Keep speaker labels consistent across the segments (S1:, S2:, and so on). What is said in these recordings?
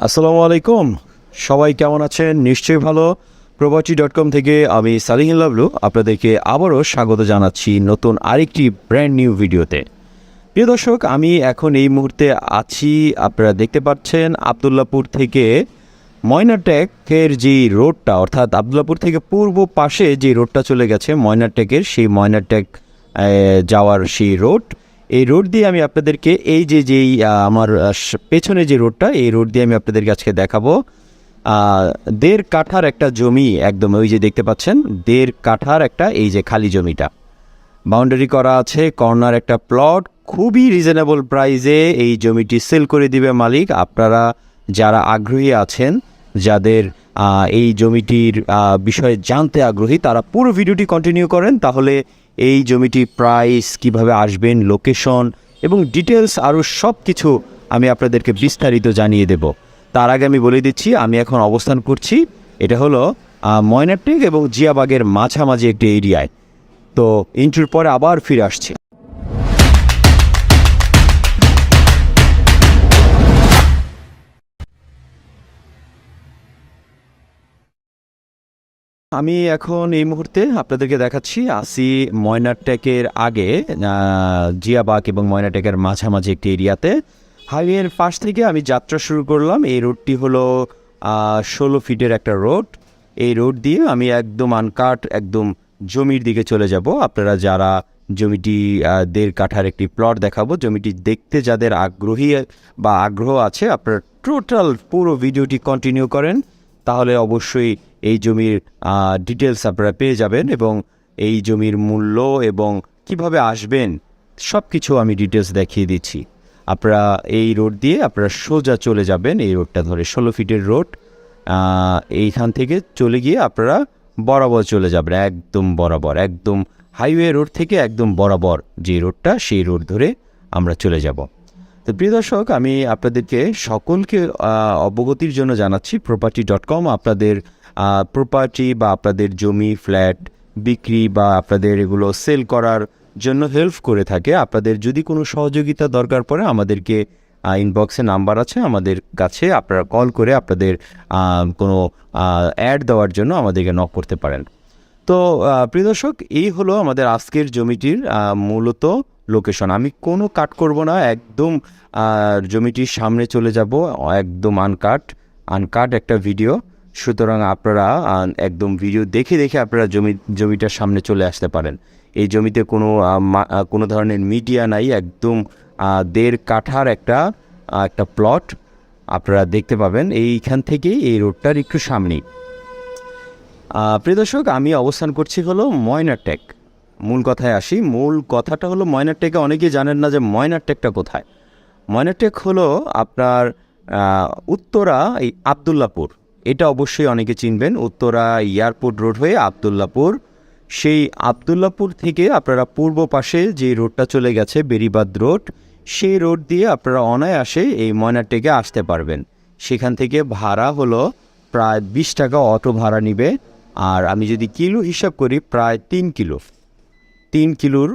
S1: আসসালামু আলাইকুম। সবাই কেমন আছেন? নিশ্চয়ই ভালো। property.com থেকে আমি সালিহিন লাবলু আপনাদেরকে আবারও স্বাগত জানাচ্ছি নতুন আরেকটি ব্র্যান্ড নিউ ভিডিওতে। প্রিয় দর্শক, আমি এখন এই মুহূর্তে আছি, আপনারা দেখতে পাচ্ছেন আবদুল্লাপুর থেকে ময়নাটেকের যে রোডটা, অর্থাৎ আবদুল্লাপুর থেকে পূর্ব পাশে যে রোডটা চলে গেছে ময়নাটেকের, সেই ময়নাটেক যাওয়ার সেই রোড, এই রোড দিয়ে আমি আপনাদেরকে যেই আমার পেছনে যে রোডটা, এই রোড দিয়ে আমি আপনাদেরকে আজকে দেখাবো 1.5 কাঠার একটা জমি। একদম ওই যে দেখতে পাচ্ছেন 1.5 কাঠার একটা এই যে খালি জমিটা বাউন্ডারি করা আছে, কর্নার একটা প্লট, খুবই রিজনেবল প্রাইসে এই জমিটি সেল করে দিবে মালিক। আপনারা যারা আগ্রহী আছেন, যাদের এই জমিটির বিষয়ে জানতে আগ্রহী, তারা পুরো ভিডিওটি কন্টিনিউ করেন, তাহলে এই জমিটি প্রাইস, কিভাবে আসবেন, লোকেশন এবং ডিটেলস আরও সব কিছু আমি আপনাদেরকে বিস্তারিত জানিয়ে দেব। তার আগে আমি বলে দিচ্ছি আমি এখন অবস্থান করছি, এটা হলো ময়নাটেক এবং জিয়াবাগের মাঝামাঝি একটি এরিয়ায়। তো ইন্ট্রোর পরে আবার ফিরে আসছি। আমি এখন এই মুহূর্তে আপনাদেরকে দেখাচ্ছি আসি ময়নাটেকের আগে, জিয়াবাগ এবং ময়নাটেকের মাঝামাঝি একটি এরিয়াতে। হাইওয়ের পাশ থেকে আমি যাত্রা শুরু করলাম। এই রোডটি হলো 16 ফিটের একটা রোড। এই রোড দিয়ে আমি একদম আনকাট একদম জমির দিকে চলে যাব। আপনারা যারা জমিটি 1.5 কাঠার একটি প্লট দেখাবো, জমিটি দেখতে যাদের আগ্রহী বা আগ্রহ আছে, আপনারা টোটাল পুরো ভিডিওটি কন্টিনিউ করেন, তাহলে অবশ্যই এই জমির ডিটেলস আপনারা পেয়ে যাবেন এবং এই জমির মূল্য এবং কিভাবে আসবেন সব কিছু আমি ডিটেলস দেখিয়ে দিচ্ছি। আপনারা এই রোড দিয়ে আপনারা সোজা চলে যাবেন, এই রোডটা ধরে 16 ফিটের রোড। এইখান থেকে চলে গিয়ে আপনারা বরাবর চলে যাবেন, একদম বরাবর, একদম হাইওয়ে রোড থেকে একদম বরাবর যে রোডটা, সেই রোড ধরে আমরা চলে যাব। তো প্রিয় দর্শক, আমি আপনাদেরকে সকলকে অবগতির জন্য জানাচ্ছি property.com আপনাদের প্রপার্টি বা আপনাদের জমি ফ্ল্যাট বিক্রি বা আপনাদের এগুলো সেল করার জন্য হেল্প করে থাকে। আপনাদের যদি কোনো সহযোগিতা দরকার পড়ে, আমাদেরকে ইনবক্সে নাম্বার আছে আমাদের কাছে, আপনারা কল করে আপনাদের কোনো অ্যাড দেওয়ার জন্য আমাদেরকে নক করতে পারেন। তো প্রিয় দর্শক, এই হলো আমাদের আজকের জমিটির মূলত লোকেশন। আমি কোনো কাট করব না, একদম জমিটির সামনে চলে যাব, একদম আনকাট একটা ভিডিও। সুতরাং আপনারা একদম ভিডিও দেখে দেখে আপনারা জমিটার সামনে চলে আসতে পারেন। এই জমিতে কোনো ধরনের মিডিয়া নাই, একদম 1.5 কাঠার একটা প্লট আপনারা দেখতে পাবেন এইখান থেকেই, এই রোডটার একটু সামনেই। প্রিয় দর্শক, আমি অবস্থান করছি হলো ময়নাটেক। মূল কথায় আসি, মূল কথাটা হলো ময়নাটেকে অনেকেই জানেন না যে ময়নাটেকটা কোথায়। ময়নাটেক হলো আপনার উত্তরা এই আবদুল্লাপুর, এটা অবশ্যই অনেকে চিনবেন। উত্তরা এয়ারপোর্ট রোড হয়ে আবদুল্লাপুর, সেই আবদুল্লাপুর থেকে আপনারা পূর্ব পাশে যে রোডটা চলে গেছে বেরিবাদ রোড, সেই রোড দিয়ে আপনারা অনায়াসে এই ময়নাটেকে আসতে পারবেন। সেখান থেকে ভাড়া হলো প্রায় 20 টাকা অটো ভাড়া নিবে। আর আমি যদি কিলো হিসাব করি, প্রায় 3 কিলোর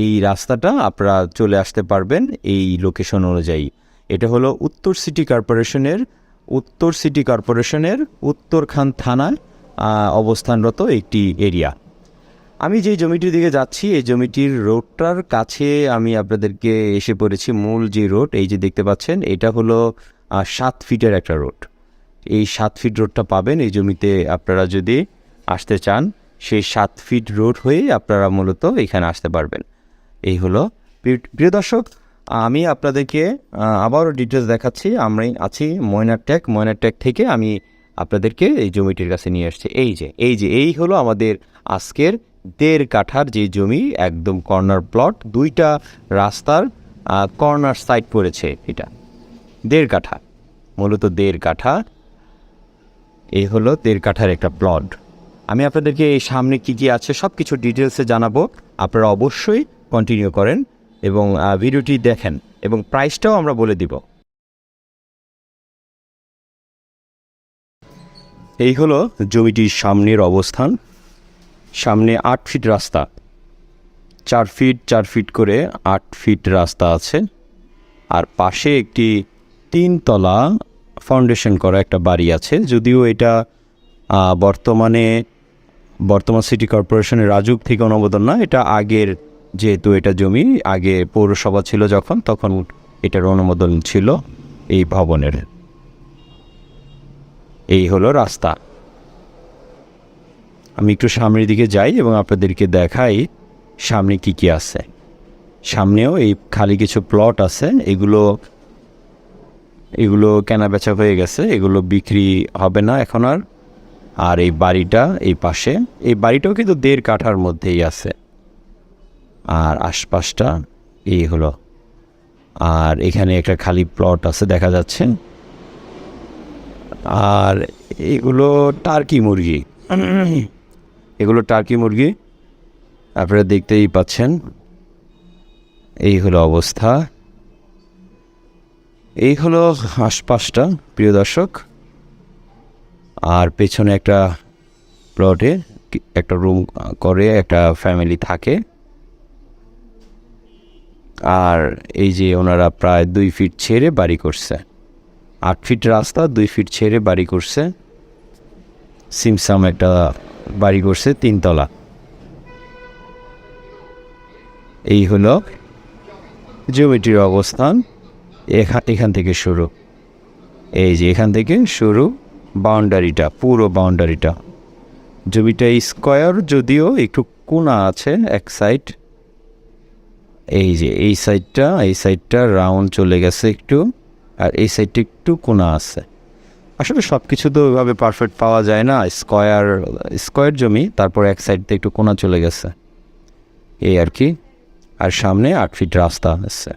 S1: এই রাস্তাটা আপনারা চলে আসতে পারবেন এই লোকেশন অনুযায়ী। এটা হলো উত্তর সিটি কর্পোরেশনের উত্তরখান থানায় অবস্থানরত একটি এরিয়া। আমি যেই জমিটির দিকে যাচ্ছি, এই জমিটির রোডটার কাছে আমি আপনাদেরকে এসে পড়েছি। মূল যে রোড, এই যে দেখতে পাচ্ছেন, এটা হলো 7 ফিটের একটা রোড। এই 7 ফিট রোডটা পাবেন এই জমিতে। আপনারা যদি আসতে চান, সেই 7 ফিট রোড হয়ে আপনারা মূলত এখানে আসতে পারবেন। এই হলো। প্রিয় দর্শক, আমি আপনাদেরকে আবারও ডিটেলস দেখাচ্ছি। আমরা আছি ময়নাটেক থেকে আমি আপনাদেরকে এই জমিটির কাছে নিয়ে আসছি। এই হলো আমাদের আজকের 1.5 কাঠার যে জমি, একদম কর্নার প্লট, 2টা রাস্তার কর্নার সাইড পড়েছে। এটা 1.5 কাঠা, মূলত 1.5 কাঠা। এই হলো 1.5 কাঠার একটা প্লট। আমি আপনাদেরকে এই সামনে কী আছে সব কিছু ডিটেলসে জানাবো। আপনারা অবশ্যই কন্টিনিউ করেন এবং ভিডিওটি দেখেন, এবং প্রাইসটাও আমরা বলে দিব। এই হলো জমিটির সামনের অবস্থান। সামনে 8 ফিট রাস্তা, 4 ফিট করে 8 ফিট রাস্তা আছে। আর পাশে একটি 3 তলা ফাউন্ডেশন করা একটা বাড়ি আছে। যদিও এটা বর্তমান সিটি কর্পোরেশনের রাজুক থেকে অনুমোদন না, এটা আগের, যেহেতু এটা জমি আগে পৌরসভা ছিল তখন এটার অনুমোদন ছিল এই ভবনের। এই হলো রাস্তা। আমি একটু সামনের দিকে যাই এবং আপনাদেরকে দেখাই সামনে কি আছে। সামনেও এই খালি কিছু প্লট আছে, এগুলো কেনা বেচা হয়ে গেছে, এগুলো বিক্রি হবে না এখন আর। আর এই বাড়িটা এই পাশে, এই বাড়িটাও কিন্তু 1.5 কাঠার মধ্যেই আছে। আর আশপাশটা এই হলো। আর এখানে একটা খালি প্লট আছে দেখা যাচ্ছে। আর এগুলো টার্কি মুরগি, আপনারা দেখতেই পাচ্ছেন। এই হলো অবস্থা, এই হলো আশপাশটা প্রিয় দর্শক। আর পেছনে একটা প্লটে একটা রুম করে একটা ফ্যামিলি থাকে। আর এই যে ওনারা প্রায় 2 ফিট ছেড়ে বাড়ি করছে, 8 ফিট রাস্তা, 2 ফিট ছেড়ে বাড়ি করছে। সিমসাম একটা বাড়ি করছে 3 তলা। এই হলো জমিটির অবস্থান। এখান থেকে শুরু, এই যে এখান থেকে শুরু বাউন্ডারিটা, পুরো বাউন্ডারিটা। জমিটা স্কোয়ার, যদিও একটু কোনা আছে এক সাইড। এই যে এই সাইডটা রাউন্ড চলে গেছে একটু, আর এই সাইডটা একটু কোনা আছে। আসলে সব কিছু তো ওইভাবে পারফেক্ট পাওয়া যায় না, স্কোয়ার জমি, তারপর এক সাইডতে একটু কোনা চলে গেছে এই আর কি। আর সামনে 8 ফিট রাস্তা আছে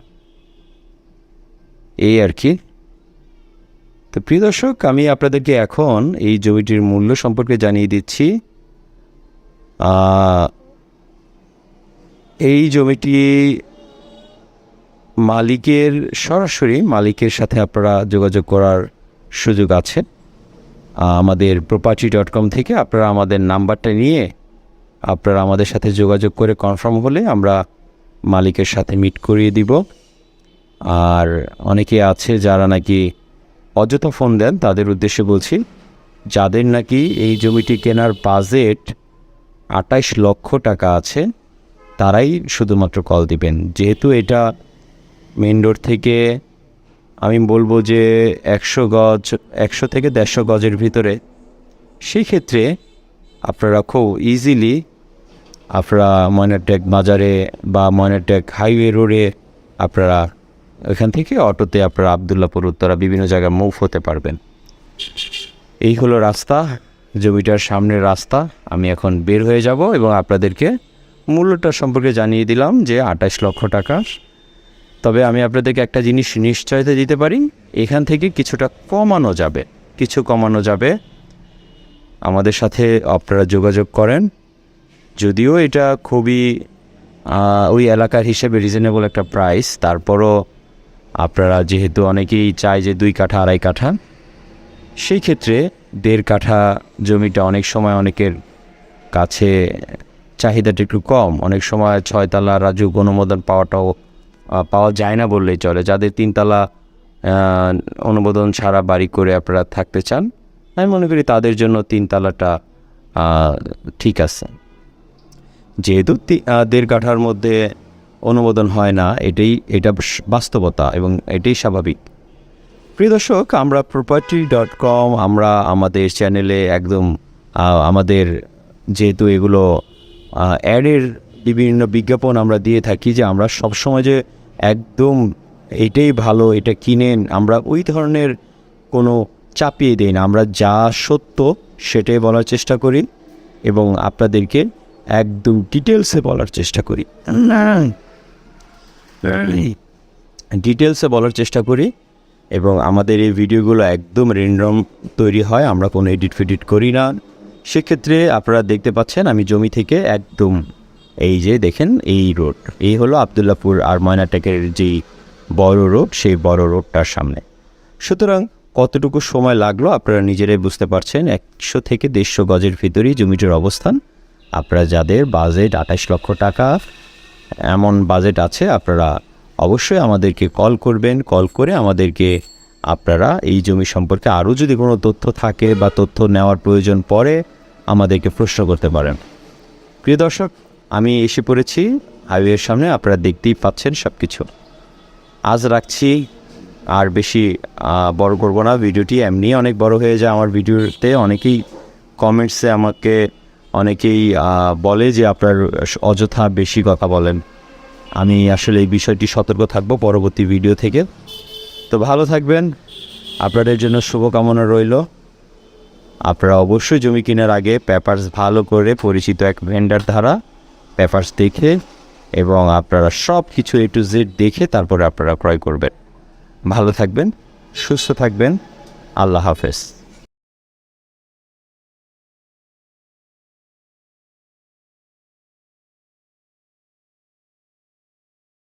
S1: এই আর কি। তো প্রিয় দর্শক, আমি আপনাদেরকে এখন এই জমিটির মূল্য সম্পর্কে জানিয়ে দিচ্ছি। এই জমিটি সরাসরি মালিকের সাথে আপনারা যোগাযোগ করার সুযোগ আছে। আমাদের property.com থেকে আপনারা আমাদের নাম্বারটা নিয়ে আপনারা আমাদের সাথে যোগাযোগ করে কনফার্ম হলে আমরা মালিকের সাথে মিট করিয়ে দিব। আর অনেকে আছে যারা নাকি অযথা ফোন দেন, তাদের উদ্দেশ্যে বলছি, যাদের নাকি এই জমিটি কেনার বাজেট 28 লক্ষ টাকা আছে, তারাই শুধুমাত্র কল দিবেন। যেহেতু এটা মেইন রোড থেকে আমি বলবো যে 100 থেকে 150 গজের ভিতরে, সেই ক্ষেত্রে আপনারা খুব ইজিলি আপনারা ময়নারটেক বাজারে বা ময়নারটেক হাইওয়ে রোডে আপনারা এখান থেকে অটোতে আপনারা আবদুল্লাপুর উত্তরা বিভিন্ন জায়গায় মুভ হতে পারবেন। এই হলো রাস্তা, জমিটার সামনের রাস্তা। আমি এখন বের হয়ে যাব এবং আপনাদেরকে মূল্যটা সম্পর্কে জানিয়ে দিলাম যে 28 লক্ষ টাকা। তবে আমি আপনাদেরকে একটা জিনিস নিশ্চয়তা দিতে পারি, এখান থেকে কিছুটা কমানো যাবে। আমাদের সাথে আপনারা যোগাযোগ করেন। যদিও এটা খুবই ওই এলাকার হিসেবে রিজনেবল একটা প্রাইস, তারপরও আপনারা যেহেতু অনেকেই চায় যে 2 কাঠা 2.5 কাঠা, সেই ক্ষেত্রে 1.5 কাঠা জমিটা অনেক সময় অনেকের কাছে চাহিদাটা একটু কম। অনেক সময় 6 তলা রাজুক অনুমোদন পাওয়া যায় না বললেই চলে। যাদের 3 তলা অনুমোদন ছাড়া বাড়ি করে আপনারা থাকতে চান, আমি মনে করি তাদের জন্য 3 তলাটা ঠিক আছে। যেহেতু 1.5 কাঠার মধ্যে অনুমোদন হয় না, এটা বাস্তবতা এবং এটাই স্বাভাবিক। প্রিয় দর্শক, আমরা property.com আমরা আমাদের চ্যানেলে একদম আমাদের যেহেতু এগুলো অ্যাডের বিভিন্ন বিজ্ঞাপন আমরা দিয়ে থাকি, যে আমরা সবসময় যে একদম এটাই ভালো, এটা কিনেন, আমরা ওই ধরনের কোনো চাপিয়ে দিই না। আমরা যা সত্য সেটাই বলার চেষ্টা করি এবং আপনাদেরকে একদম ডিটেলসে বলার চেষ্টা করি এবং আমাদের এই ভিডিওগুলো একদম র্যান্ডম তৈরি হয়, আমরা কোনো এডিট করি না। সেক্ষেত্রে আপনারা দেখতে পাচ্ছেন আমি জমি থেকে একদম এই যে দেখেন এই রোড, এই হলো আবদুল্লাপুর আর ময়নাটেকের যেই বড় রোড, সেই বড় রোডটার সামনে। সুতরাং কতটুকু সময় লাগলো আপনারা নিজেরাই বুঝতে পারছেন। 100 থেকে 150 গজের ভিতরেই জমিটির অবস্থান। আপনারা যাদের বাজেট 28 লক্ষ টাকা এমন বাজেট আছে, আপনারা অবশ্যই আমাদেরকে কল করবেন। কল করে আমাদেরকে আপনারা এই জমি সম্পর্কে আরও যদি কোনো তথ্য থাকে বা তথ্য নেওয়ার প্রয়োজন পড়ে আমাদেরকে প্রশ্ন করতে পারেন। প্রিয় দর্শক, আমি এসে পড়েছি হাইওয়ের সামনে, আপনারা দেখতেই পাচ্ছেন সব কিছু। আজ রাখছি, আর বেশি বড় করব না ভিডিওটি, এমনি অনেক বড় হয়ে যায় আমার ভিডিওতে। অনেকেই কমেন্টসে আমাকে বলে যে আপনার অযথা বেশি কথা বলেন। আমি আসলে এই বিষয়টি সতর্ক থাকব পরবর্তী ভিডিও থেকে। তো ভালো থাকবেন, আপনাদের জন্য শুভকামনা রইল। আপনারা অবশ্যই জমি কেনার আগে পেপারস ভালো করে পরিচিত এক ভেন্ডার দ্বারা পেপারস দেখে এবং আপনারা সব কিছু A to Z দেখে তারপরে আপনারা ক্রয় করবেন। ভালো থাকবেন, সুস্থ থাকবেন, আল্লাহ হাফেজ।